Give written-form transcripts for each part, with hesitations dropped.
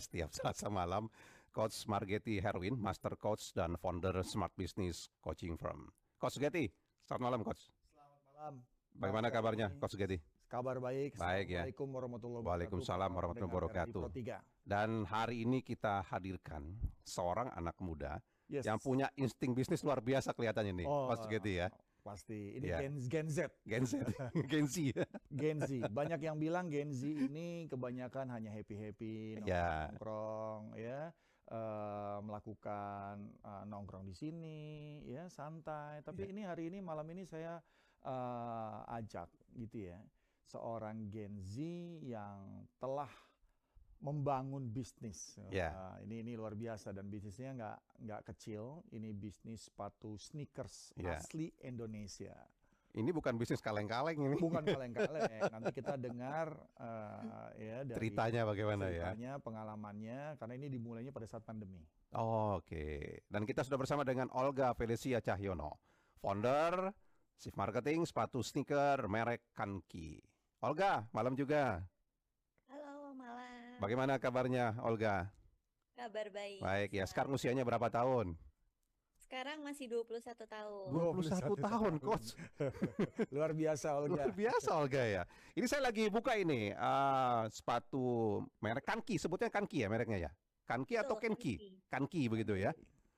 setiap Selasa malam, Coach Margetti Herwin, Master Coach dan founder Smart Business Coaching Firm. Coach Getty, selamat malam Coach. Selamat malam, Pak Bagaimana kabarnya Ferry. Coach Getty? Kabar baik. Baik ya. Assalamualaikum warahmatullahi wabarakatuh. Waalaikumsalam Para warahmatullahi pendengar RRI wabarakatuh. Pro 3. Dan hari ini kita hadirkan seorang anak muda Yes. yang punya insting bisnis luar biasa kelihatannya nih, Coach Getty ya. Pasti. Ini Ya. Gen Z. Gen Z, Gen Z. Gen Z. Banyak yang bilang Gen Z ini kebanyakan hanya happy-happy, Ya. nongkrong, ya. Melakukan nongkrong di sini, ya, santai. Tapi ini hari ini, malam ini saya ajak gitu ya. Seorang Gen Z yang telah membangun bisnis. Ya. Ini luar biasa dan bisnisnya nggak kecil. Ini bisnis sepatu sneakers Ya. asli Indonesia. Ini bukan bisnis kaleng-kaleng ini. Bukan kaleng-kaleng. Nanti kita dengar ya dari Ceritanya bagaimana ya? ceritanya, pengalamannya, karena ini dimulainya pada saat pandemi. Oke. Dan kita sudah bersama dengan Olga Felicia Cahyono, founder Shift Marketing sepatu sneaker merek Kanki. Olga, malam juga. Halo, malam. Bagaimana kabarnya Olga? Kabar baik. Baik ya. Sekarang usianya berapa tahun? Sekarang masih 21 tahun. 21 tahun, Coach. Luar biasa, Olga. Luar biasa Olga ya. Ini saya lagi buka ini sepatu merek Kanki, sebutnya Kanki ya mereknya ya. Kanki atau Betul, Kenki? Kanki. Kanki begitu ya.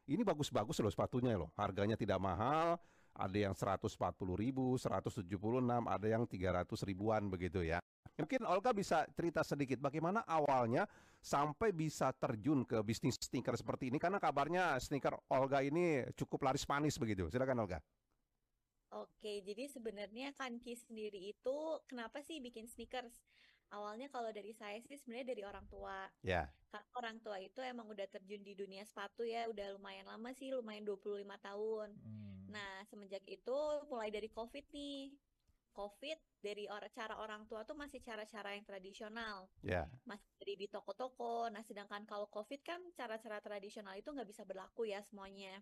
Ini bagus-bagus loh sepatunya loh. Harganya tidak mahal. Ada yang 140.000, 176, ada yang 300 ribuan begitu ya. Mungkin Olga bisa cerita sedikit bagaimana awalnya sampai bisa terjun ke bisnis sneaker seperti ini, karena kabarnya sneaker Olga ini cukup laris manis begitu. Silakan Olga. Oke, jadi sebenarnya Kanki sendiri itu kenapa sih bikin sneakers? Awalnya kalau dari saya sih sebenarnya dari orang tua. Ya. Karena orang tua itu emang udah terjun di dunia sepatu ya, udah lumayan lama sih, lumayan 25 tahun. Nah, semenjak itu mulai dari COVID nih. COVID dari cara orang tua tuh masih cara-cara yang tradisional. Ya. Masih dari di toko-toko. Nah, sedangkan kalau COVID kan cara-cara tradisional itu nggak bisa berlaku ya semuanya.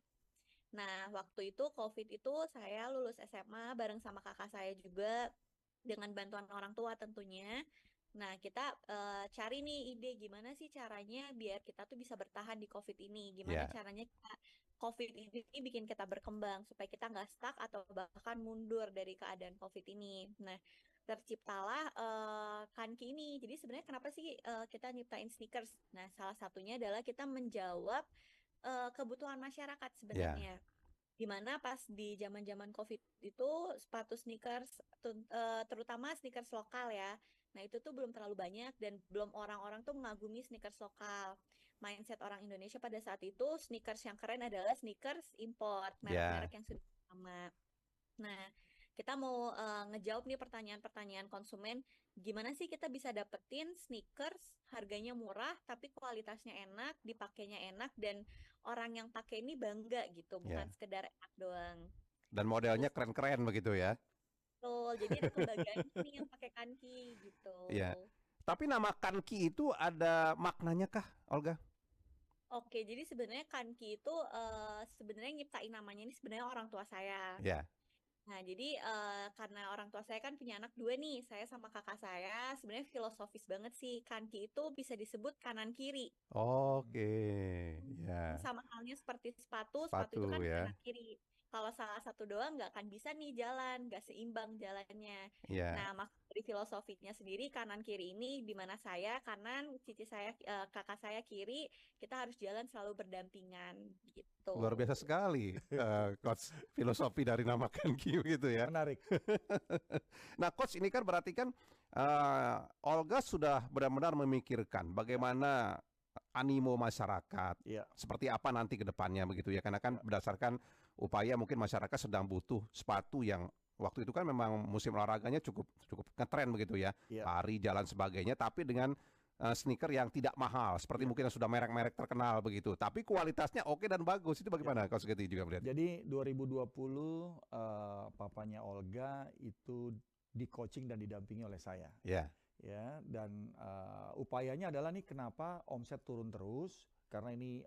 Nah, waktu itu COVID itu saya lulus SMA bareng sama kakak saya juga dengan bantuan orang tua tentunya. Nah, kita cari nih ide gimana sih caranya biar kita tuh bisa bertahan di COVID ini. Gimana Ya. caranya COVID ini bikin kita berkembang supaya kita nggak stuck atau bahkan mundur dari keadaan COVID ini. Nah, terciptalah Kanki ini. Jadi sebenarnya kenapa sih kita nyiptain sneakers? Nah, salah satunya adalah kita menjawab kebutuhan masyarakat Ya. sebenarnya. Dimana pas di zaman-zaman COVID itu sepatu sneakers, terutama sneakers lokal ya. Nah itu tuh belum terlalu banyak dan belum orang-orang tuh mengagumi sneakers lokal. Mindset orang Indonesia pada saat itu sneakers yang keren adalah sneakers import, merek-merek Ya. yang sudah lama. Nah, kita mau ngejawab nih pertanyaan-pertanyaan konsumen, gimana sih kita bisa dapetin sneakers harganya murah tapi kualitasnya enak, dipakainya enak dan orang yang pakai ini bangga gitu, bukan Ya. sekedar enak doang. Dan modelnya Terus keren-keren begitu ya. betul, jadi ada kebanggaan nih yang pakai Kanki gitu. Iya. Tapi nama Kanki itu ada maknanya kah, Olga? Oke, jadi sebenarnya Kanki itu sebenarnya nyiptain namanya ini sebenarnya orang tua saya. Ya. Nah, jadi karena orang tua saya kan punya anak dua nih, saya sama kakak saya sebenarnya filosofis banget sih. Kanki itu bisa disebut kanan kiri. Oke. Ya. Sama halnya seperti sepatu, sepatu itu Sepatu kan ya. kanan kiri. Kalau salah satu doang nggak akan bisa nih jalan, nggak seimbang jalannya. Nah, Ya. maksud dari filosofinya sendiri kanan kiri ini di mana saya kanan, cici saya, kakak saya kiri, kita harus jalan selalu berdampingan gitu. Luar biasa sekali, Coach, filosofi dari nama Kanki gitu ya. Menarik. Nah, Coach, ini kan berarti kan Olga sudah benar-benar memikirkan bagaimana animo masyarakat, Iya. seperti apa nanti ke depannya begitu ya. Karena kan berdasarkan upaya mungkin masyarakat sedang butuh sepatu yang waktu itu kan memang musim olahraganya cukup ngetren begitu ya. Iya. Lari, jalan sebagainya, tapi dengan sneaker yang tidak mahal seperti mungkin yang sudah merek-merek terkenal begitu. Tapi kualitasnya oke dan bagus. Itu bagaimana Coach Getty juga melihat? Jadi 2020 papanya Olga itu di coaching dan didampingi oleh saya. Ya. Ya, dan upayanya adalah nih kenapa omset turun terus karena ini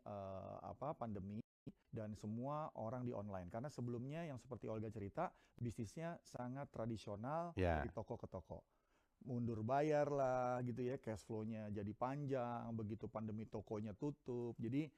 pandemi dan semua orang di online. Karena sebelumnya yang seperti Olga cerita bisnisnya sangat tradisional Ya. dari toko ke toko. mundur bayar lah gitu ya, cash flow-nya jadi panjang, begitu pandemi tokonya tutup. Jadi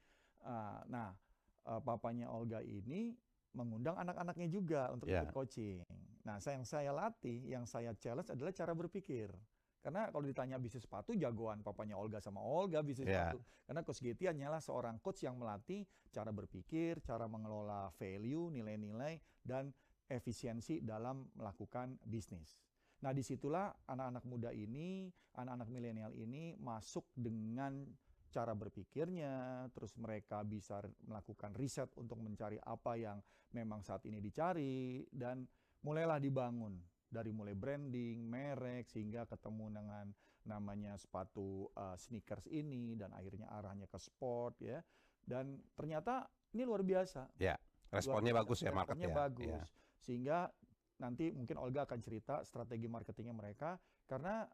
papanya Olga ini mengundang anak-anaknya juga untuk ikut coaching. Nah, yang saya latih, yang saya challenge adalah cara berpikir. Karena kalau ditanya bisnis sepatu, jagoan papanya Olga sama Olga bisnis sepatu. Karena Coach Getty hanyalah seorang coach yang melatih cara berpikir, cara mengelola value, nilai-nilai, dan efisiensi dalam melakukan bisnis. Nah, disitulah anak-anak muda ini, anak-anak milenial ini masuk dengan cara berpikirnya, terus mereka bisa melakukan riset untuk mencari apa yang memang saat ini dicari, dan mulailah dibangun dari mulai branding, merek, sehingga ketemu dengan namanya sepatu sneakers ini, dan akhirnya arahnya ke sport ya. Dan ternyata ini luar biasa. Ya, responnya bagus ya, marketnya bagus. Ya. Sehingga nanti mungkin Olga akan cerita strategi marketingnya mereka, karena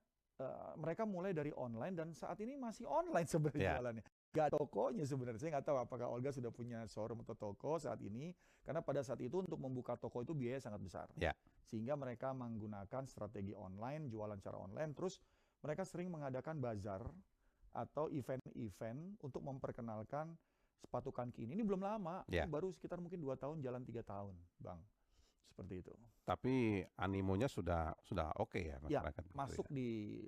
mereka mulai dari online dan saat ini masih online sebenarnya jualannya. Gak tokonya sebenarnya. Saya nggak tahu apakah Olga sudah punya showroom atau toko saat ini, karena pada saat itu untuk membuka toko itu biaya sangat besar. Sehingga mereka menggunakan strategi online, jualan secara online, terus mereka sering mengadakan bazar atau event-event untuk memperkenalkan sepatu Kanki ini. Ini belum lama, ini baru sekitar mungkin 2 tahun, jalan 3 tahun, Bang. Seperti itu. Tapi animonya sudah oke ya masyarakat. Ya, masuk di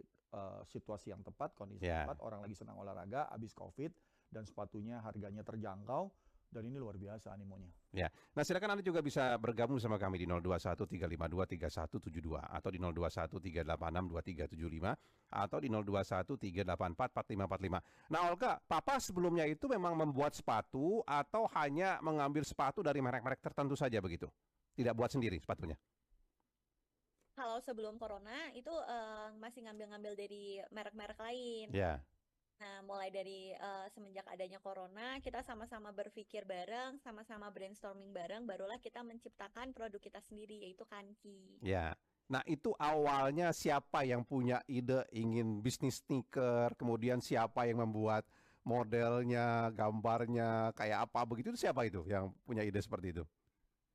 situasi yang tepat, kondisi tepat, orang lagi senang olahraga, habis COVID, dan sepatunya harganya terjangkau, dan ini luar biasa animonya. Ya, nah silakan Anda juga bisa bergabung sama kami di 0213523172 atau di 0213862375 atau di 0213844545. Nah Olga, Papa sebelumnya itu memang membuat sepatu atau hanya mengambil sepatu dari merek-merek tertentu saja begitu? Tidak buat sendiri sepatunya? Kalau sebelum corona itu masih ngambil-ngambil dari merek-merek lain. Nah, mulai dari semenjak adanya corona, kita sama-sama berpikir bareng, sama-sama brainstorming bareng, barulah kita menciptakan produk kita sendiri, yaitu Kanki. Ya. Nah, itu awalnya siapa yang punya ide ingin bisnis sneaker, kemudian siapa yang membuat modelnya, gambarnya, kayak apa begitu, itu siapa itu yang punya ide seperti itu?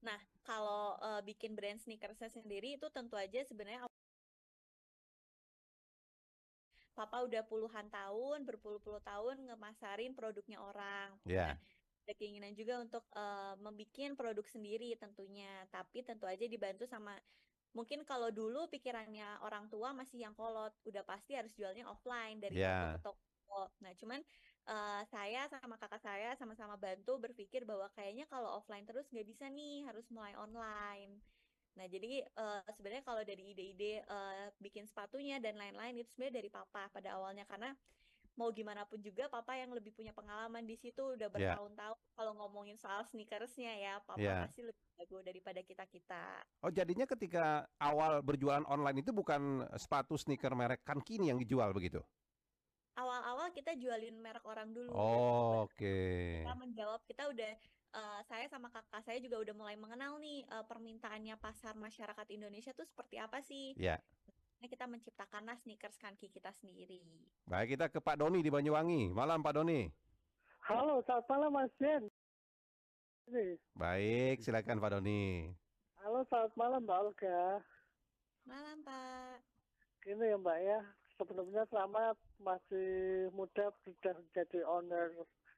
Nah, kalau bikin brand sneakersnya sendiri itu tentu aja sebenarnya Papa udah puluhan tahun, berpuluh-puluh tahun ngemasarin produknya orang. Nah, ada keinginan juga untuk membuat produk sendiri tentunya. Tapi tentu aja dibantu sama, mungkin kalau dulu pikirannya orang tua masih yang kolot, udah pasti harus jualnya offline dari toko ke toko. Nah, cuman saya sama kakak saya sama-sama bantu berpikir bahwa kayaknya kalau offline terus nggak bisa nih, harus mulai online. Nah, jadi sebenarnya kalau dari ide-ide bikin sepatunya dan lain-lain itu sebenarnya dari Papa pada awalnya, karena mau gimana pun juga Papa yang lebih punya pengalaman di situ, udah bertahun-tahun. Kalau ngomongin soal sneakersnya ya, Papa pasti lebih jago daripada kita-kita. Oh, jadinya ketika awal berjualan online itu bukan sepatu sneaker merek Kanki yang dijual begitu? Awal-awal kita jualin merek orang dulu. Kita menjawab, kita udah saya sama kakak saya juga udah mulai mengenal nih permintaannya pasar masyarakat Indonesia tuh seperti apa sih. Nah, kita menciptakanlah sneakers Kanki kita sendiri. Baik, kita ke Pak Doni di Banyuwangi. Malam Pak Doni. Halo, selamat malam Mas Jen. Baik, silakan Pak Doni. Halo, selamat malam Mbak Olga. Malam Pak. Gini ya Mbak ya, sebelumnya selamat, masih muda sudah jadi owner.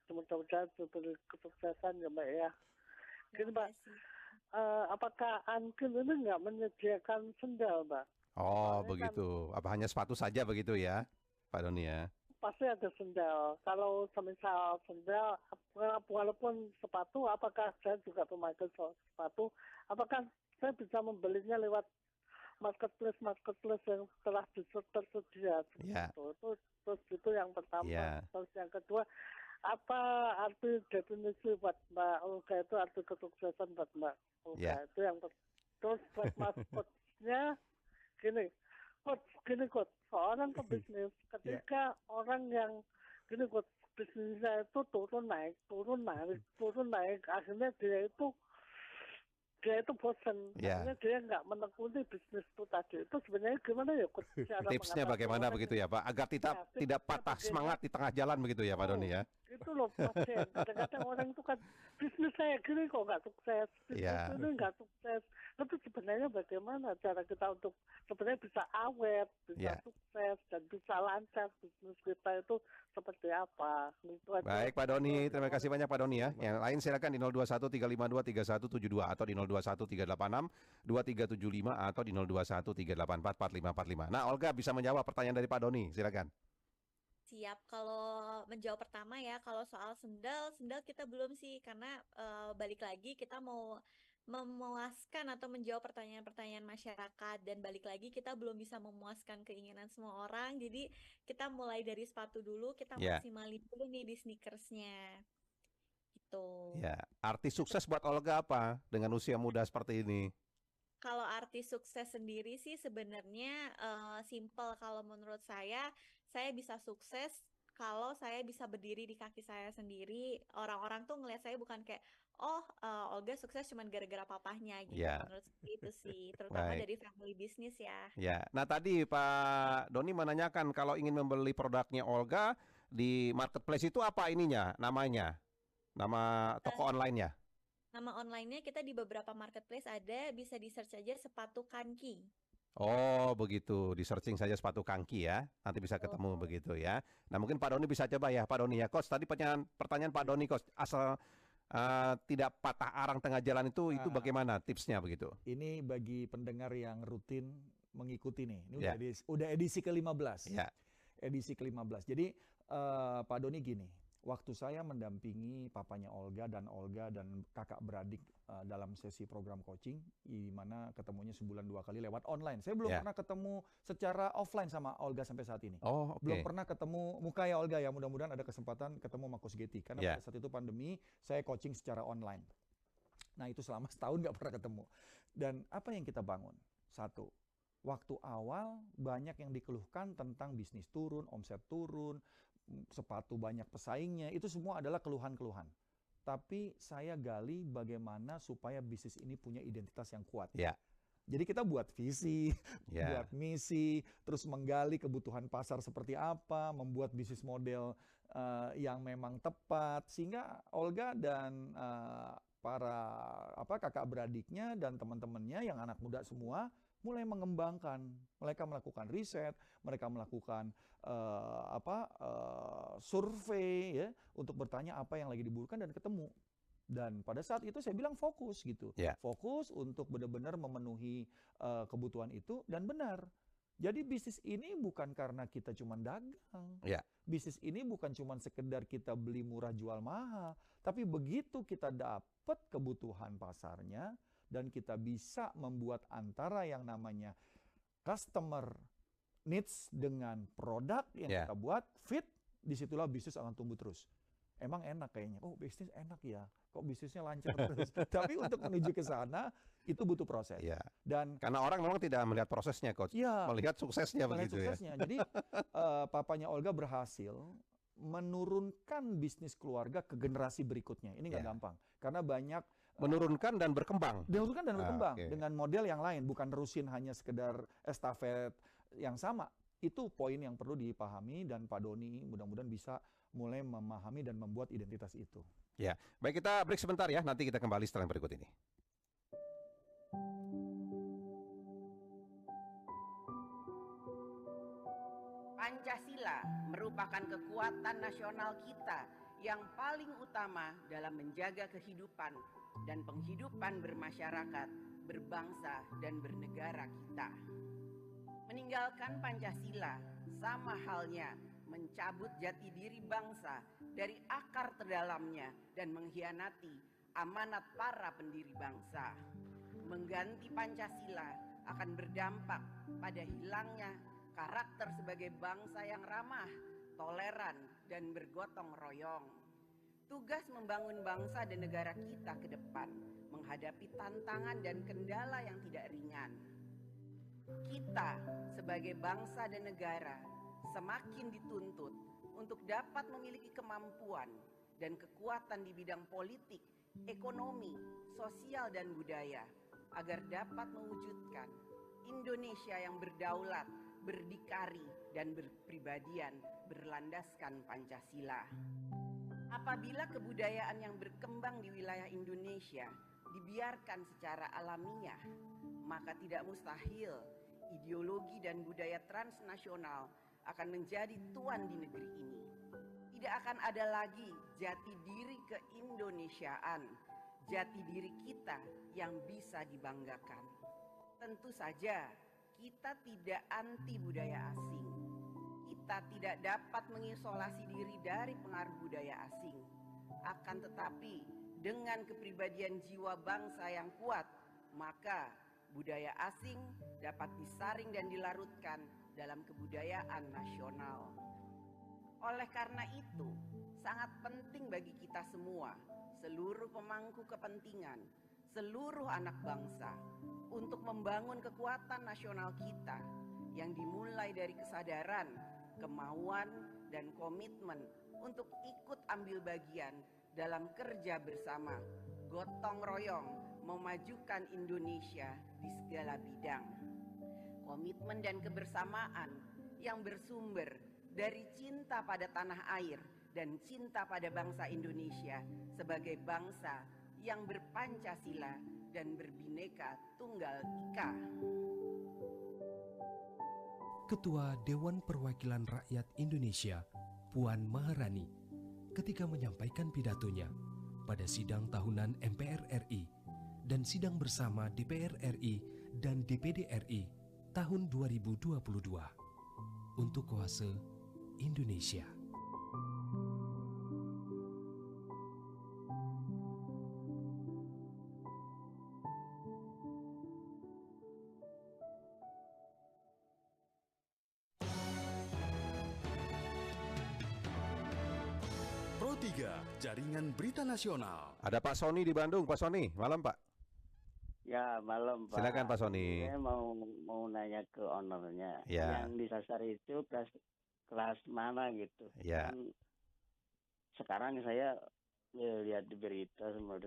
Mudah-mudahan diberi kesuksesan ya Mbak ya. Gini Mbak, apakah Ankin ini nggak menyediakan sendal Mbak? Oh begitu, apa hanya sepatu saja begitu ya Pak Doni ya? Pasti ada sendal. Kalau semisal sendal, walaupun sepatu, apakah saya juga pemakai sepatu, apakah saya bisa membelinya lewat marketplace yang telah tersedia? Terus itu yang pertama. Terus yang kedua, apa arti definisi buat Mbak Olga itu, arti kesuksesan buat Mbak Olga itu yang terus buat Mas Coach-nya gini Coach, seorang pebisnis ketika orang yang gini Coach, bisnisnya itu turun naik, akhirnya dia itu bosan, akhirnya dia nggak menekuni bisnis itu tadi. Itu sebenarnya gimana ya Coach? Tipsnya bagaimana begitu ya Pak, agar tidak patah semangat di tengah jalan begitu ya Pak Doni ya? Itu loh pasien. Kadang-kadang orang itu kan bisnis saya gini kok nggak sukses, bisnis Ya, ini nggak sukses. Tapi sebenarnya bagaimana cara kita untuk sebenarnya bisa awet, bisa ya. sukses dan bisa lancar bisnis kita itu seperti apa? Itu aja. Baik Pak Doni, terima kasih banyak Pak Doni ya. Sama. Yang lain silakan di 0213523172 atau di 0213862375 atau di 0213844545. Nah, Olga bisa menjawab pertanyaan dari Pak Doni, silakan. Siap, kalau menjawab pertama ya, kalau soal sendal kita belum sih, karena balik lagi kita mau memuaskan atau menjawab pertanyaan-pertanyaan masyarakat, dan balik lagi kita belum bisa memuaskan keinginan semua orang, jadi kita mulai dari sepatu dulu, kita Ya, maksimalin dulu nih di sneakersnya, gitu. ya. Arti Nah, sukses buat Olga apa dengan usia muda seperti ini? kalau arti sukses sendiri sih sebenarnya simple. Kalau menurut saya bisa sukses kalau saya bisa berdiri di kaki saya sendiri. Orang-orang tuh ngelihat saya bukan kayak, oh Olga sukses cuman gara-gara papahnya gitu. Ya, Menurut saya itu sih, terutama baik. dari family business ya. Ya. Nah, tadi Pak Doni menanyakan kalau ingin membeli produknya Olga di marketplace itu apa ininya, namanya? Nama Eh, toko online-nya? Nama online-nya kita di beberapa marketplace ada, bisa di search aja sepatu kanki. Oh, begitu. Di searching saja sepatu kangki ya. Nanti bisa ketemu Betul. begitu ya. Nah, mungkin Pak Doni bisa coba ya, Pak Doni ya. Coach, tadi pertanyaan Pak Doni, Coach. Asal tidak patah arang tengah jalan itu Nah, bagaimana tipsnya begitu? ini bagi pendengar yang rutin mengikuti nih. Ini Ya, udah edisi ke-15. ya, Edisi ke-15. Jadi Pak Doni gini, waktu saya mendampingi papanya Olga dan kakak beradik dalam sesi program coaching, di mana ketemunya sebulan 2 kali lewat online. Saya belum ya. pernah ketemu secara offline sama Olga sampai saat ini. Oh, Belum oke. pernah ketemu muka ya Olga ya, mudah-mudahan ada kesempatan ketemu sama Coach Getty. Karena Ya, pada saat itu pandemi, saya coaching secara online. Nah itu selama setahun nggak pernah ketemu. Dan apa yang kita bangun? Satu, waktu awal banyak yang dikeluhkan tentang bisnis turun, omset turun, sepatu banyak pesaingnya, itu semua adalah keluhan-keluhan. Tapi saya gali bagaimana supaya bisnis ini punya identitas yang kuat. ya, Jadi kita buat visi, ya, buat misi, terus menggali kebutuhan pasar seperti apa, membuat bisnis model yang memang tepat, sehingga Olga dan para kakak beradiknya dan teman-temannya yang anak muda semua mulai mengembangkan. Mereka melakukan riset, mereka melakukan survei ya untuk bertanya apa yang lagi dibutuhkan dan ketemu. Dan pada saat itu saya bilang fokus gitu. ya, Fokus untuk benar-benar memenuhi kebutuhan itu dan benar. Jadi bisnis ini bukan karena kita cuma dagang. ya, Bisnis ini bukan cuma sekedar kita beli murah jual mahal, tapi begitu kita dapat kebutuhan pasarnya dan kita bisa membuat antara yang namanya customer needs dengan produk yang ya, kita buat fit, disitulah bisnis akan tumbuh terus. Emang enak kayaknya, oh bisnis enak ya, kok bisnisnya lancar terus. Tapi untuk menuju ke sana, itu butuh proses. ya. Dan Karena orang memang tidak melihat prosesnya, Coach. ya, Melihat suksesnya melihat begitu ya. suksesnya. Jadi papanya Olga berhasil menurunkan bisnis keluarga ke generasi berikutnya. Ini nggak Ya. gampang, karena banyak Menurunkan dan berkembang. dilakukan dan berkembang Oke. dengan model yang lain, bukan nerusin hanya sekedar estafet yang sama. Itu poin yang perlu dipahami dan Pak Doni mudah-mudahan bisa mulai memahami dan membuat identitas itu. Ya, baik kita break sebentar ya. Nanti kita kembali setelah yang berikut ini. Pancasila merupakan kekuatan nasional kita yang paling utama dalam menjaga kehidupan dan penghidupan bermasyarakat, berbangsa, dan bernegara kita. Meninggalkan Pancasila sama halnya mencabut jati diri bangsa dari akar terdalamnya dan mengkhianati amanat para pendiri bangsa. Mengganti Pancasila akan berdampak pada hilangnya karakter sebagai bangsa yang ramah, toleran, dan bergotong royong. Tugas membangun bangsa dan negara kita ke depan menghadapi tantangan dan kendala yang tidak ringan. Kita sebagai bangsa dan negara semakin dituntut untuk dapat memiliki kemampuan dan kekuatan di bidang politik, ekonomi, sosial, dan budaya agar dapat mewujudkan Indonesia yang berdaulat, berdikari, dan berpribadian berlandaskan Pancasila. Apabila kebudayaan yang berkembang di wilayah Indonesia dibiarkan secara alamiah, maka tidak mustahil ideologi dan budaya transnasional akan menjadi tuan di negeri ini. Tidak akan ada lagi jati diri keindonesiaan, jati diri kita yang bisa dibanggakan. Tentu saja kita tidak anti budaya asing. Kita tidak dapat mengisolasi diri dari pengaruh budaya asing. Akan tetapi dengan kepribadian jiwa bangsa yang kuat, maka budaya asing dapat disaring dan dilarutkan dalam kebudayaan nasional. Oleh karena itu, sangat penting bagi kita semua, seluruh pemangku kepentingan, seluruh anak bangsa, untuk membangun kekuatan nasional kita yang dimulai dari kesadaran, kemauan, dan komitmen untuk ikut ambil bagian dalam kerja bersama, gotong royong memajukan Indonesia di segala bidang. Komitmen dan kebersamaan yang bersumber dari cinta pada tanah air dan cinta pada bangsa Indonesia sebagai bangsa yang berpancasila dan berbineka tunggal ika. Ketua Dewan Perwakilan Rakyat Indonesia, Puan Maharani, ketika menyampaikan pidatonya pada sidang tahunan MPR RI dan sidang bersama DPR RI dan DPD RI tahun 2022 untuk Oase Indonesia. Pro 3, Jaringan Berita Nasional. Ada Pak Sony di Bandung. Pak Sony, malam Pak. Ya, malam Pak. Silakan Pak Sony. Saya mau nanya ke ownernya. Ya. Yang disasar itu kelas mana gitu. Ya. Kan sekarang saya lihat di berita semua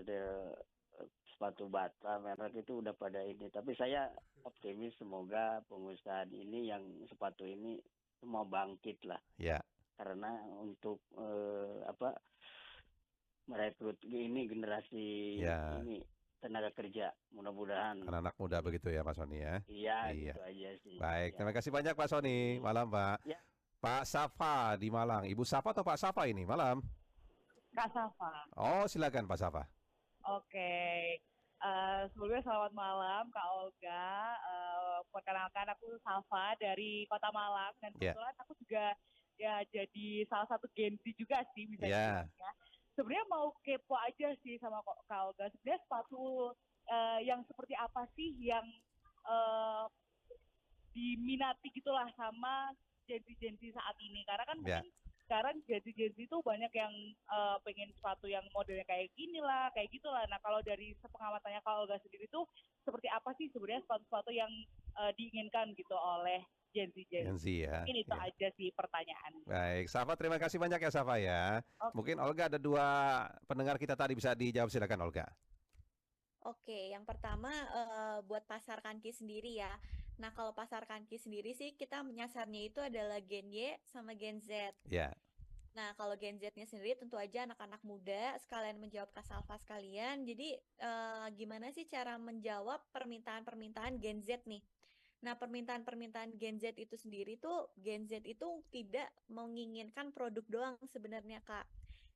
sepatu bata merek itu udah pada ini. Tapi saya optimis semoga pengusaha ini yang sepatu ini semua bangkit lah. Ya. Karena untuk merekrut ini generasi Ya. ini tenaga kerja, mudah-mudahan. Anak-anak muda begitu ya Pak Sony ya. Iya, Iya. gitu aja sih. Baik, Ya. terima kasih banyak Pak Sony. Malam Pak. Ya. Pak Safa di Malang. Ibu Safa atau Pak Safa ini? Malam. Kak Safa. Oh, silakan Pak Safa. Oke. Sebelumnya selamat malam Kak Olga. Perkenalkan aku Safa dari Kota Malang dan Ya. kebetulan aku juga ya jadi salah satu Gen Z juga sih bisa Ya. dibilang ya. Sebenarnya mau kepo aja sih sama Kak Olga. Sebenarnya sepatu yang seperti apa sih yang diminati gitulah sama Gen Z saat ini? Karena kan Ya. mungkin sekarang Gen Z itu banyak yang pengen sepatu yang modelnya kayak gini lah, kayak gitulah. Nah kalau dari sepengamatannya Kak Olga sendiri tuh seperti apa sih sebenarnya sepatu-sepatu yang diinginkan gitu oleh Gen Z? Gen Z ya. Mungkin itu Ya. aja sih pertanyaan. Baik, Safa terima kasih banyak ya Safa ya. Oke. Mungkin Olga ada 2 pendengar kita tadi bisa dijawab, silakan Olga. Oke, yang pertama buat pasar Kanki sendiri ya. Nah, kalau pasar Kanki sendiri sih kita menyasarnya itu adalah Gen Y sama Gen Z. Ya. Nah, kalau Gen Z-nya sendiri tentu aja anak-anak muda, sekalian menjawab Kak Salva sekalian. Jadi, gimana sih cara menjawab permintaan-permintaan Gen Z nih? Nah, permintaan-permintaan Gen Z itu sendiri tuh, Gen Z itu tidak menginginkan produk doang sebenarnya, Kak.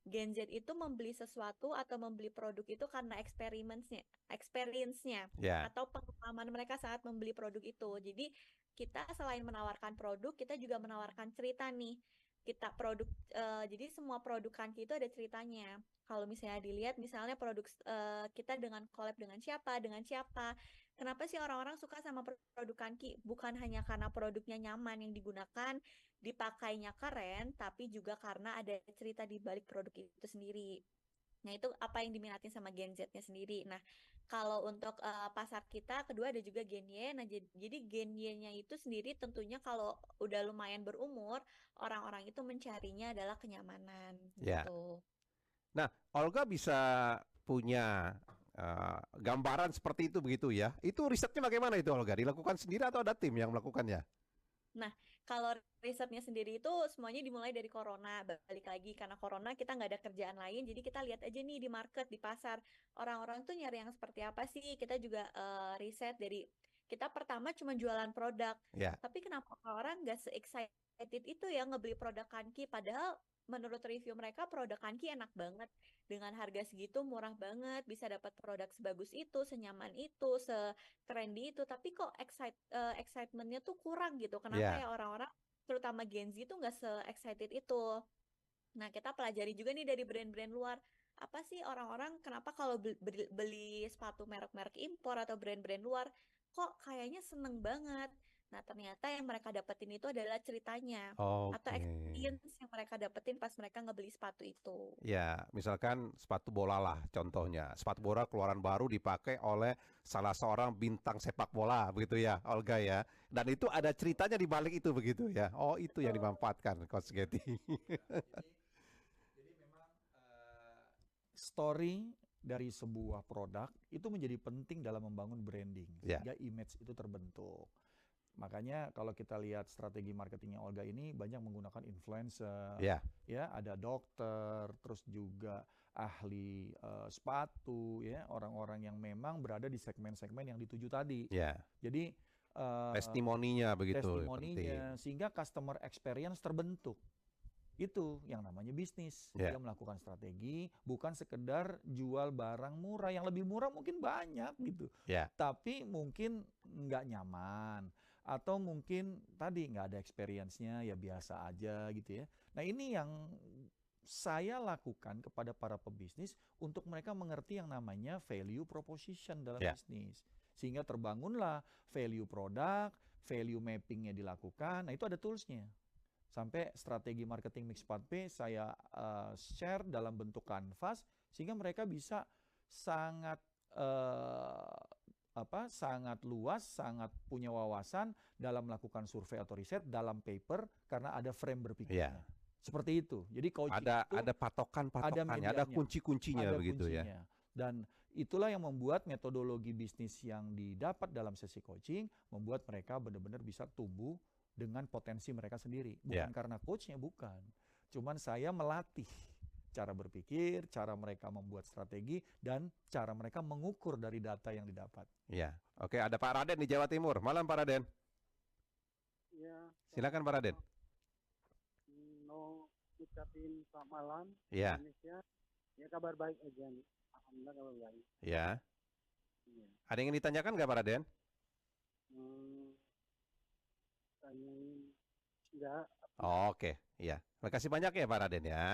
Gen Z itu membeli sesuatu atau membeli produk itu karena experience-nya, Ya. atau pengalaman mereka saat membeli produk itu. Jadi, kita selain menawarkan produk, kita juga menawarkan cerita nih. Jadi semua produk Kanki itu ada ceritanya. Kalau misalnya dilihat, misalnya produk kita dengan collab dengan siapa, kenapa sih orang-orang suka sama produk Kanki? Bukan hanya karena produknya nyaman yang digunakan, dipakainya keren, tapi juga karena ada cerita di balik produk itu sendiri. Nah, itu apa yang diminatin sama Gen Z-nya sendiri. Nah, kalau untuk pasar kita, kedua ada juga Gen Y. Nah, jadi Gen Y-nya itu sendiri tentunya kalau udah lumayan berumur, orang-orang itu mencarinya adalah kenyamanan Ya. gitu. Nah, Olga bisa punya gambaran seperti itu begitu ya. Itu risetnya bagaimana itu Olga? Dilakukan sendiri atau ada tim yang melakukannya? Kalau risetnya sendiri itu semuanya dimulai dari corona, balik lagi karena corona kita nggak ada kerjaan lain, jadi kita lihat aja nih di market, di pasar, orang-orang tuh nyari yang seperti apa sih. Kita juga riset dari kita pertama cuma jualan produk, Ya, tapi kenapa orang nggak se-excited itu ya ngebeli produk Kanki, padahal menurut review mereka produk Kanki enak banget dengan harga segitu murah banget, bisa dapat produk sebagus itu, senyaman itu, trendy itu, tapi kok excitementnya tuh kurang gitu. Kenapa ya, ya orang-orang terutama Gen Z tuh nggak se-excited itu? Nah, kita pelajari juga nih dari brand-brand luar. Apa sih orang-orang kenapa kalau beli sepatu merek-merek impor atau brand-brand luar kok kayaknya seneng banget. Nah, ternyata yang mereka dapetin itu adalah ceritanya atau oke. experience yang mereka dapetin pas mereka ngebeli sepatu itu. Ya, misalkan sepatu bola lah contohnya. Sepatu bola keluaran baru dipakai oleh salah seorang bintang sepak bola begitu ya, Olga ya. Dan itu ada ceritanya di balik itu begitu ya. Oh, itu yang dimanfaatkan Coach Getty. Jadi memang story dari sebuah produk itu menjadi penting dalam membangun branding Ya, sehingga image itu terbentuk. Makanya kalau kita lihat strategi marketingnya Olga ini banyak menggunakan influencer, ya, ya ada dokter, terus juga ahli sepatu, ya orang-orang yang memang berada di segmen-segmen yang dituju tadi. ya. Jadi Testimoninya begitu penting. testimoninya sehingga customer experience terbentuk. Itu yang namanya bisnis. Ya, Dia melakukan strategi, bukan sekedar jual barang murah. Yang lebih murah mungkin banyak gitu. ya, Tapi mungkin nggak nyaman. Atau mungkin tadi nggak ada experience-nya, ya biasa aja gitu ya. Nah ini yang saya lakukan kepada para pebisnis untuk mereka mengerti yang namanya value proposition dalam ya. bisnis. Sehingga terbangunlah value produk, value mapping-nya dilakukan. Nah itu ada tools-nya. Sampai strategi marketing Mix 4P saya share dalam bentuk kanvas sehingga mereka bisa sangat sangat luas, sangat punya wawasan dalam melakukan survei atau riset dalam paper karena ada frame berpikirnya. Ya. Seperti itu. Jadi coaching itu Ada patokan-patokannya, ada medianya, kunci-kuncinya ada begitu ya. kuncinya. Dan itulah yang membuat metodologi bisnis yang didapat dalam sesi coaching membuat mereka benar-benar bisa tumbuh dengan potensi mereka sendiri. Bukan karena coachnya, bukan. Cuman saya melatih cara berpikir, cara mereka membuat strategi, dan cara mereka mengukur dari data yang didapat. Ya, oke, ada Pak Raden di Jawa Timur. Malam Pak Raden. Ya, Silakan Pak Raden. mau ucapin selamat malam Ya, Indonesia. Ya kabar baik aja nih. Alhamdulillah kabar baik. ya. Iya. Ada yang ingin ditanyakan nggak Pak Raden? Tanyain enggak. Oke, iya. Terima kasih banyak ya Pak Raden ya.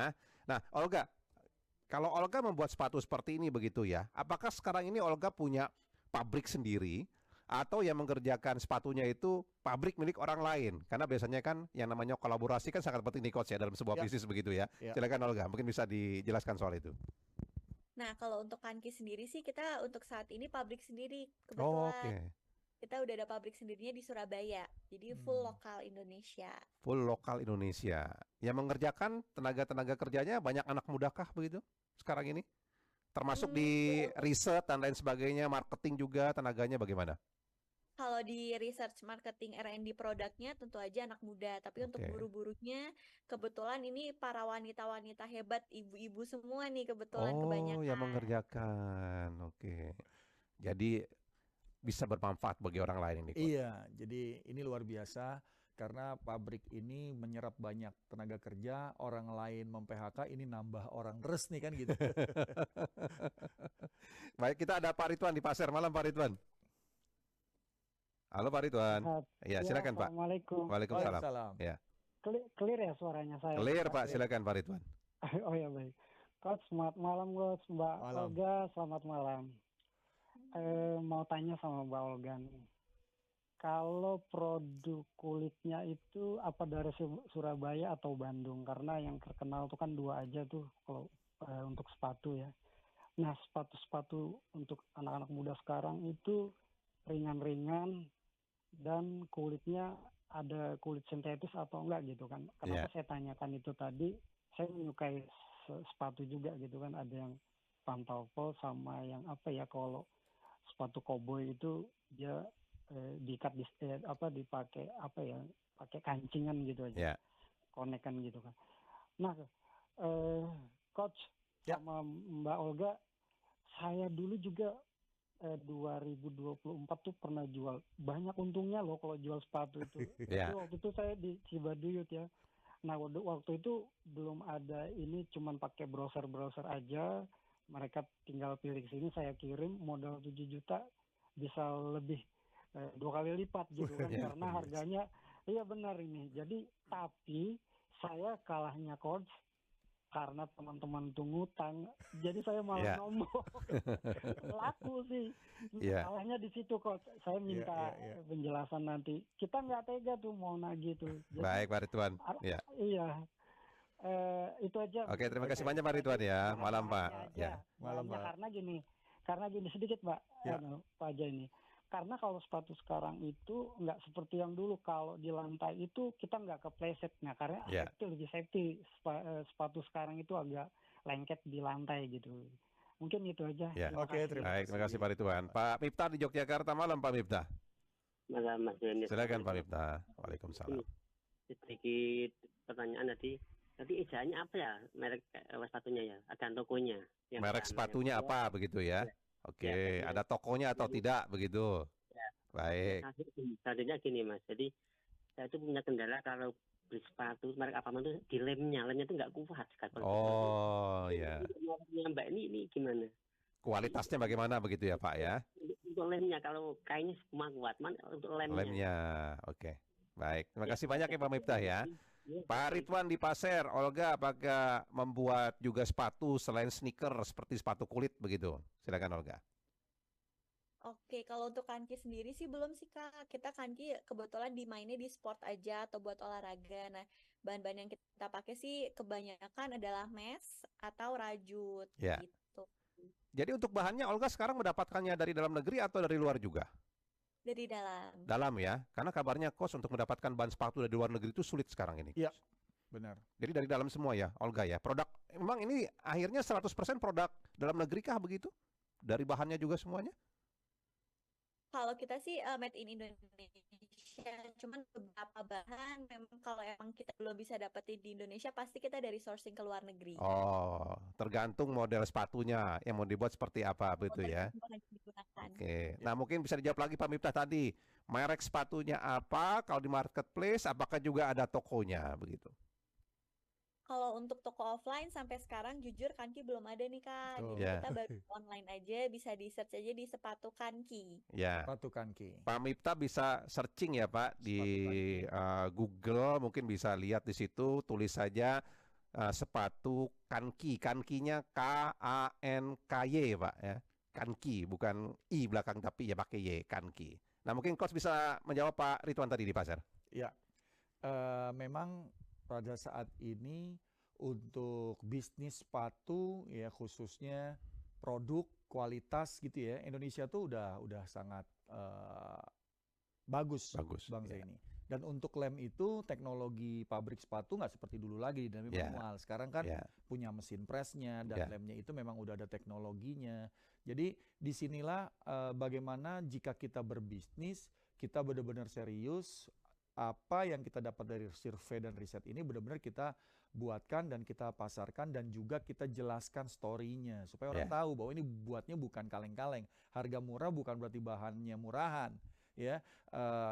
Nah, Olga, kalau Olga membuat sepatu seperti ini begitu ya, apakah sekarang ini Olga punya pabrik sendiri atau yang mengerjakan sepatunya itu pabrik milik orang lain? Karena biasanya kan yang namanya kolaborasi kan sangat penting nih Coach ya dalam sebuah Ya. bisnis begitu ya. Ya. Silakan Olga, mungkin bisa dijelaskan soal itu. Nah, kalau untuk Kanki sendiri sih kita untuk saat ini pabrik sendiri Oh, kebetulan. oke. Kita udah ada pabrik sendirinya di Surabaya. Jadi full lokal Indonesia. Full lokal Indonesia. Yang mengerjakan tenaga-tenaga kerjanya banyak anak muda kah begitu sekarang ini? Termasuk di riset dan lain sebagainya, marketing juga tenaganya bagaimana? Kalau di research marketing R&D produknya tentu aja anak muda. Tapi untuk Oke. buru-burunya kebetulan ini para wanita-wanita hebat, ibu-ibu semua nih kebetulan Oh, kebanyakan. yang mengerjakan. Oke. Jadi bisa bermanfaat bagi orang lain ini, Coach. Iya, jadi ini luar biasa karena pabrik ini menyerap banyak tenaga kerja, orang lain mem-PHK, ini nambah orang terus nih kan gitu. Baik, kita ada Pak Ridwan di Pasir. Malam Pak Ridwan. Halo Pak Ridwan. Ya, silakan Pak. Assalamualaikum. Waalaikumsalam. Waalaikumsalam. Ya. Clear ya suaranya saya. Clear Pak, silakan Pak Ridwan. Oh ya baik. Coach, selamat malam Coach. Mbak Malam. Olga, selamat malam. Mau tanya sama Mbak Olga nih. Kalau produk kulitnya itu apa dari Surabaya atau Bandung? Karena yang terkenal itu kan dua aja tuh kalau untuk sepatu ya. Nah, sepatu-sepatu untuk anak-anak muda sekarang itu ringan-ringan dan kulitnya ada kulit sintetis atau enggak gitu kan. Kenapa saya tanyakan itu tadi, saya menyukai sepatu juga gitu kan. Ada yang pantofel sama yang apa ya, kalau sepatu koboi itu dia diikat dipakai pakai kancingan gitu aja, Ya. konekan gitu kan. Nah, coach Ya. sama Mbak Olga, saya dulu juga 2024 tuh pernah jual banyak untungnya loh kalau jual sepatu itu. Ya. Tapi waktu itu saya di Cibaduyut ya. Nah, waktu itu belum ada ini, cuman pakai browser aja. Mereka tinggal pilih sini, saya kirim, modal 7 juta bisa lebih 2 kali lipat gitu kan, Ya. karena harganya iya benar ini. Jadi tapi saya kalahnya coach karena teman-teman tuh ngutang, jadi saya malah Ya. nombok. Laku sih. Ya. Salahnya di situ coach. Saya minta penjelasan nanti. Kita nggak tega tuh mau nagih tuh. Jadi, Baik, Pak Ridwan. Ya. Iya. Itu aja. Oke, terima kasih banyak Pak Ridwan ya. Malam Pak. Ya. Malam, Pak. Karena gini sedikit Pak, Ya. Pak Aja ini. Karena kalau sepatu sekarang itu nggak seperti yang dulu. Kalau di lantai itu kita nggak kepleset. Nah, karena Ya. lebih safety. Sepatu sekarang itu agak lengket di lantai gitu. Mungkin itu aja. Ya. Terima kasih. Baik, terima kasih Pak Ridwan. Pak Miftah di Yogyakarta, malam Pak Miftah. Malam Mas Doni. Silakan Pak Miftah. Waalaikumsalam. Sedikit pertanyaan tadi ejaannya apa ya merek sepatunya ya? Ada tokonya. Yang Merek pertama. sepatunya Yang kedua, apa begitu ya? Oke, Ya, ada tokonya atau tidak begitu? Ya. Baik. Selanjutnya gini Mas, jadi saya itu punya kendala kalau beli sepatu merek apa itu di lemnya itu nggak kuat. Oh ya. Lemnya Mbak ini gimana? Kualitasnya bagaimana begitu ya Pak ya? Untuk lemnya kalau kainnya semua kuat, untuk lemnya. Lemnya, oke. Baik, terima kasih banyak ya Pak Miftah ya. Pak Ridwan di Pasir, Olga apakah membuat juga sepatu selain sneaker seperti sepatu kulit begitu? Silakan Olga. Oke, kalau untuk kanki sendiri sih belum sih Kak. Kita kanki kebetulan dimainnya di sport aja atau buat olahraga. Nah, bahan-bahan yang kita pakai sih kebanyakan adalah mesh atau rajut Ya. gitu. Jadi untuk bahannya Olga sekarang mendapatkannya dari dalam negeri atau dari luar juga? Dari dalam. Dalam ya, karena kabarnya kos untuk mendapatkan bahan sepatu dari luar negeri itu sulit sekarang ini. Iya, benar. Jadi dari dalam semua ya, Olga ya. Produk, memang ini akhirnya 100% produk dalam negeri kah begitu? Dari bahannya juga semuanya? Kalau kita sih made in Indonesia, cuman beberapa bahan memang kalau emang kita belum bisa dapetin di Indonesia, pasti kita dari sourcing ke luar negeri. Oh, tergantung model sepatunya yang mau dibuat seperti apa begitu ya. Model yang digunakan. Oke, nah mungkin bisa dijawab lagi Pak Miftah tadi. Merek sepatunya apa? Kalau di marketplace, apakah juga ada tokonya begitu? Kalau untuk toko offline sampai sekarang jujur Kanki belum ada nih Kak. Betul. Jadi Ya. kita baru online aja, bisa di search aja di sepatu Kanki. Ya, Sepatu kanki. Pak Miftah bisa searching ya Pak di Google, mungkin bisa lihat di situ, tulis saja sepatu Kanki, Kankinya K-A-N-K-Y Pak ya. Kanki, bukan I belakang tapi ya pakai Y, Kanki. Nah mungkin Coach bisa menjawab Pak Ridwan tadi di pasar. Ya, memang pada saat ini untuk bisnis sepatu ya khususnya produk kualitas gitu ya, Indonesia tuh udah sangat bagus ya. Bang Zaini. Dan untuk lem itu teknologi pabrik sepatu nggak seperti dulu lagi dan Ya. manual. Sekarang kan Ya. punya mesin presnya dan Ya. lemnya itu memang udah ada teknologinya. Jadi disinilah bagaimana jika kita berbisnis kita benar-benar serius, apa yang kita dapat dari survei dan riset ini benar-benar kita buatkan dan kita pasarkan dan juga kita jelaskan story-nya supaya orang Ya. tahu bahwa ini buatnya bukan kaleng-kaleng. Harga murah bukan berarti bahannya murahan, ya.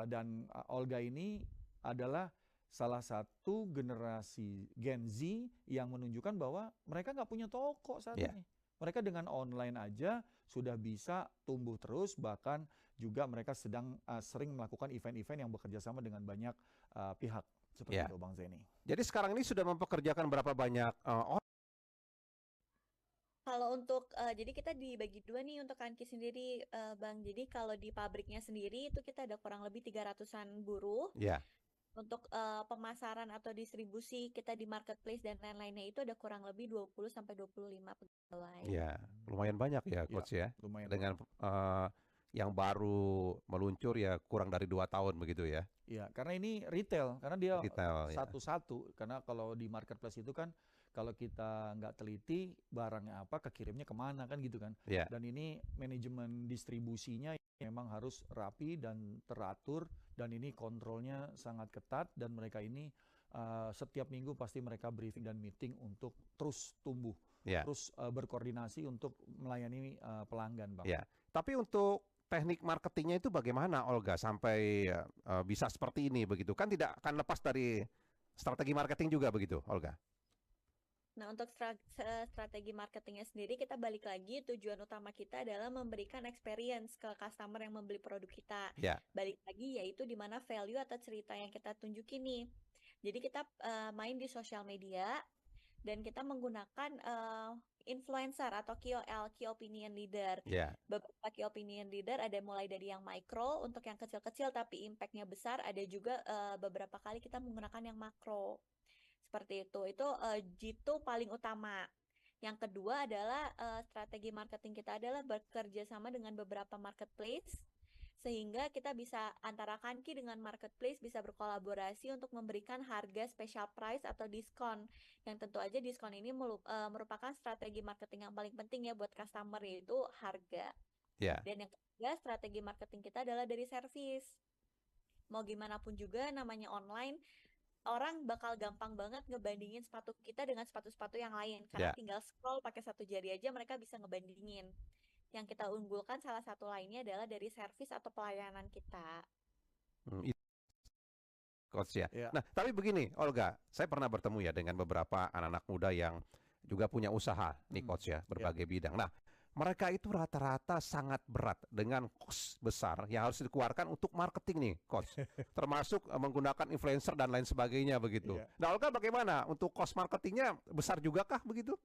Dan Olga ini adalah salah satu generasi Gen Z yang menunjukkan bahwa mereka nggak punya toko saat Ya. ini. Mereka dengan online aja sudah bisa tumbuh terus, bahkan juga mereka sedang sering melakukan event-event yang bekerja sama dengan banyak pihak seperti Ya. itu Bang Zaini. Jadi sekarang ini sudah mempekerjakan berapa banyak orang? Kalau untuk jadi kita dibagi dua nih untuk Kanki sendiri Bang. Jadi kalau di pabriknya sendiri itu kita ada kurang lebih 300-an buruh. Ya. Untuk pemasaran atau distribusi kita di marketplace dan lain-lainnya itu ada kurang lebih 20 sampai 25 pegawai. Ya, lumayan banyak ya Coach ya. Lumayan Dengan yang baru meluncur ya kurang dari 2 tahun begitu ya. Iya, karena ini retail, karena dia Retail, ya. satu-satu. Karena kalau di marketplace itu kan kalau kita nggak teliti barangnya apa, kekirimnya kemana kan gitu kan. Ya. Dan ini manajemen distribusinya memang harus rapi dan teratur, dan ini kontrolnya sangat ketat, dan mereka ini setiap minggu pasti mereka briefing dan meeting untuk terus tumbuh, terus berkoordinasi untuk melayani pelanggan, Bang. Ya. Tapi untuk teknik marketingnya itu bagaimana, Olga, sampai bisa seperti ini begitu? Kan tidak akan lepas dari strategi marketing juga begitu, Olga? Nah, untuk strategi marketingnya sendiri, kita balik lagi, tujuan utama kita adalah memberikan experience ke customer yang membeli produk kita. Balik lagi, yaitu di mana value atau cerita yang kita tunjukin nih. Jadi kita main di sosial media, dan kita menggunakan influencer atau KOL, Key Opinion Leader. Beberapa Key Opinion Leader ada mulai dari yang micro, untuk yang kecil-kecil tapi impact-nya besar, ada juga beberapa kali kita menggunakan yang makro. Seperti itu G2 paling utama. Yang kedua adalah strategi marketing kita adalah bekerja sama dengan beberapa marketplace, sehingga kita bisa antara Kanki dengan marketplace bisa berkolaborasi untuk memberikan harga special price atau diskon. Yang tentu aja diskon ini merupakan strategi marketing yang paling penting ya buat customer, yaitu harga. Dan yang ketiga, strategi marketing kita adalah dari service. Mau gimana pun juga namanya online, orang bakal gampang banget ngebandingin sepatu kita dengan sepatu-sepatu yang lain, karena tinggal scroll pakai satu jari aja mereka bisa ngebandingin. Yang kita unggulkan salah satu lainnya adalah dari service atau pelayanan kita. Coach ya. Nah, tapi begini, Olga, saya pernah bertemu ya dengan beberapa anak-anak muda yang juga punya usaha nih, Coach ya, berbagai bidang. Nah, mereka itu rata-rata sangat berat dengan cost besar yang harus dikeluarkan untuk marketing nih, Coach. Termasuk menggunakan influencer dan lain sebagainya begitu. Nah, Olga bagaimana? Untuk cost marketingnya besar juga kah begitu?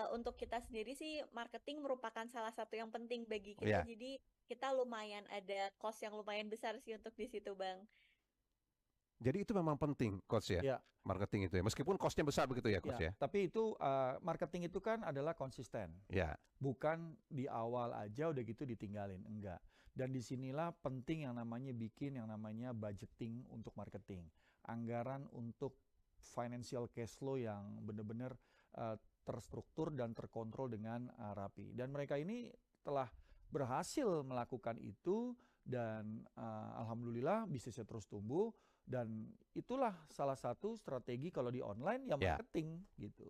Untuk kita sendiri sih, marketing merupakan salah satu yang penting bagi kita. Jadi kita lumayan ada cost yang lumayan besar sih untuk di situ, Bang. Jadi itu memang penting, Coach ya, marketing itu ya, meskipun cost-nya besar begitu ya, Coach ya. Tapi itu marketing itu kan adalah konsisten, bukan di awal aja udah gitu ditinggalin, enggak. Dan disinilah penting yang namanya bikin yang namanya budgeting untuk marketing, anggaran untuk financial cash flow yang benar-benar terstruktur dan terkontrol dengan rapi. Dan mereka ini telah berhasil melakukan itu, dan alhamdulillah bisnisnya terus tumbuh. Dan itulah salah satu strategi kalau di online ya marketing gitu.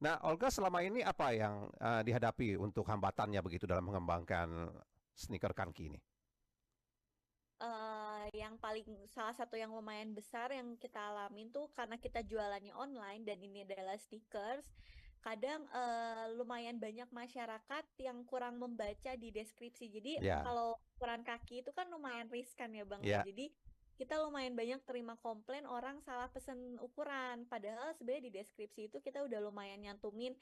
Nah, Olga, selama ini apa yang dihadapi untuk hambatannya begitu dalam mengembangkan sneaker Kanki ini? Yang paling salah satu yang lumayan besar yang kita alamin tuh karena kita jualannya online dan ini adalah sneakers, kadang lumayan banyak masyarakat yang kurang membaca di deskripsi. Jadi kalau ukuran kaki itu kan lumayan riskan ya, Bang. Jadi kita lumayan banyak terima komplain orang salah pesen ukuran, padahal sebenarnya di deskripsi itu kita udah lumayan nyantumin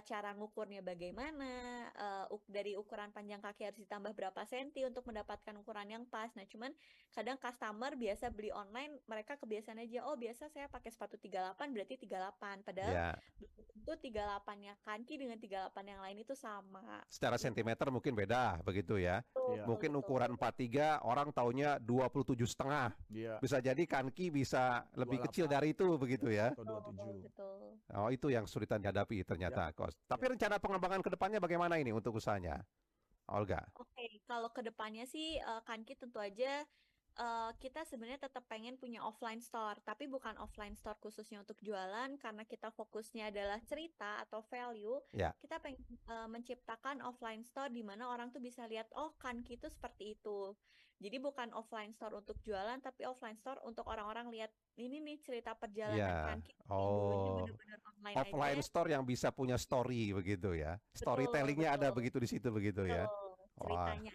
cara ngukurnya bagaimana, dari ukuran panjang kaki harus ditambah berapa senti untuk mendapatkan ukuran yang pas. Nah, cuman kadang customer biasa beli online, mereka kebiasaan aja, oh biasa saya pakai sepatu 38 berarti 38, padahal itu 38-nya Kanki dengan 38 yang lain itu sama. Secara sentimeter mungkin beda begitu ya. Mungkin ukuran 43 orang taunya 27,5. Bisa jadi Kanki bisa lebih 28. Kecil dari itu begitu ya. Betul. Oh, itu yang sulitan dihadapi ternyata, Coach. Tapi rencana pengembangan ke depannya bagaimana ini untuk usahanya, Olga? Oke, kalau ke depannya sih Kanki tentu aja kita sebenarnya tetap pengen punya offline store, tapi bukan offline store khususnya untuk jualan, karena kita fokusnya adalah cerita atau value. Kita pengen menciptakan offline store di mana orang tuh bisa lihat, oh Kanki itu seperti itu. Jadi bukan offline store untuk jualan, tapi offline store untuk orang-orang lihat ini nih cerita perjalanan Kanki. Oh, offline aja. Store yang bisa punya story begitu ya. Storytellingnya ada begitu di situ begitu ya. Ceritanya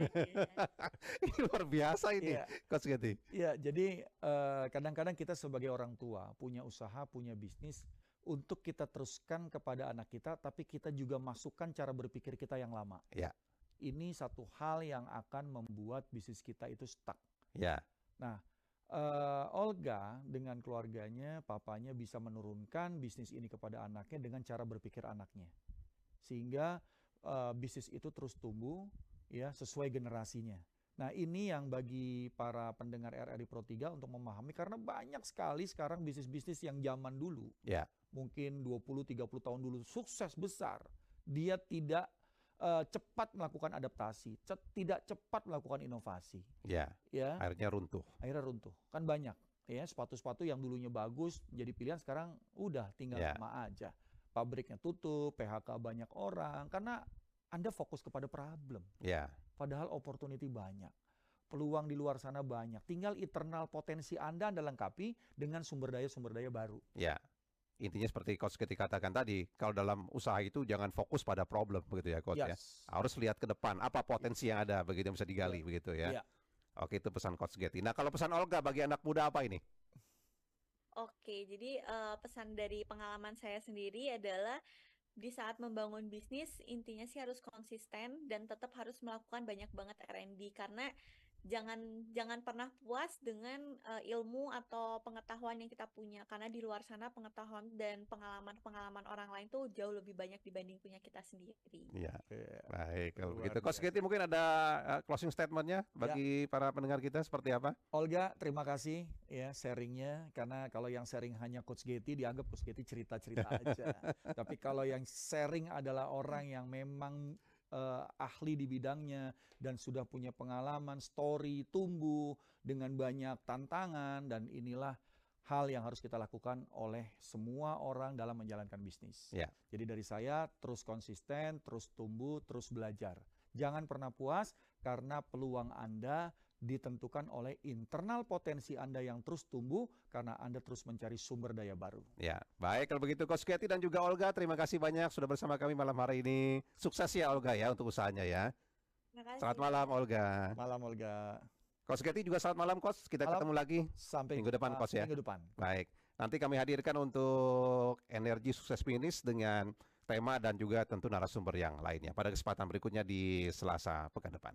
ini luar biasa ini, Coach Getty. Iya, jadi kadang-kadang kita sebagai orang tua punya usaha, punya bisnis untuk kita teruskan kepada anak kita, tapi kita juga masukkan cara berpikir kita yang lama. Ini satu hal yang akan membuat bisnis kita itu stuck. Nah, Olga dengan keluarganya, papanya bisa menurunkan bisnis ini kepada anaknya dengan cara berpikir anaknya, sehingga bisnis itu terus tumbuh ya sesuai generasinya. Nah, ini yang bagi para pendengar RRI Pro 3 untuk memahami, karena banyak sekali sekarang bisnis-bisnis yang zaman dulu, mungkin 20-30 tahun dulu sukses besar, dia tidak cepat melakukan adaptasi, tidak cepat melakukan inovasi. Ya, Ya, akhirnya runtuh. akhirnya runtuh. Kan banyak ya sepatu-sepatu yang dulunya bagus jadi pilihan sekarang udah tinggal Ya. sama aja. Pabriknya tutup, PHK banyak orang karena Anda fokus kepada problem. Ya, Padahal opportunity banyak. Peluang di luar sana banyak. Tinggal internal potensi Anda lengkapi dengan sumber daya baru. ya. Intinya seperti Coach Getty katakan tadi, kalau dalam usaha itu jangan fokus pada problem begitu ya Coach ya. Yes. Harus lihat ke depan apa potensi yang ada begitu yang bisa digali begitu ya. Iya. Oke, itu pesan Coach Getty. Nah, kalau pesan Olga bagi anak muda apa ini? Oke, jadi pesan dari pengalaman saya sendiri adalah di saat membangun bisnis intinya sih harus konsisten dan tetap harus melakukan banyak banget R&D karena jangan pernah puas dengan ilmu atau pengetahuan yang kita punya karena di luar sana pengetahuan dan pengalaman orang lain tuh jauh lebih banyak dibanding punya kita sendiri. Iya. Iya. Baik, kalau Luar begitu. Coach biasa. Getty mungkin ada closing statement-nya bagi para pendengar kita seperti apa? Olga, terima kasih ya sharingnya karena kalau yang sharing hanya Coach Getty dianggap Coach Getty cerita-cerita aja. Tapi kalau yang sharing adalah orang yang memang ahli di bidangnya dan sudah punya pengalaman, story, tumbuh dengan banyak tantangan dan inilah hal yang harus kita lakukan oleh semua orang dalam menjalankan bisnis. Ya. Jadi dari saya terus konsisten, terus tumbuh, terus belajar. Jangan pernah puas karena peluang Anda ditentukan oleh internal potensi Anda yang terus tumbuh karena Anda terus mencari sumber daya baru. Ya, baik kalau begitu Coach Getty dan juga Olga, terima kasih banyak sudah bersama kami malam hari ini. Sukses ya Olga ya untuk usahanya ya. Terima kasih. Selamat malam Olga. Malam Olga. Coach Getty juga selamat malam Coach. Kita Malam. ketemu lagi Sampai minggu depan Coach ya. Minggu depan. Baik. Nanti kami hadirkan untuk Energi Sukses Finish dengan tema dan juga tentu narasumber yang lainnya pada kesempatan berikutnya di Selasa pekan depan.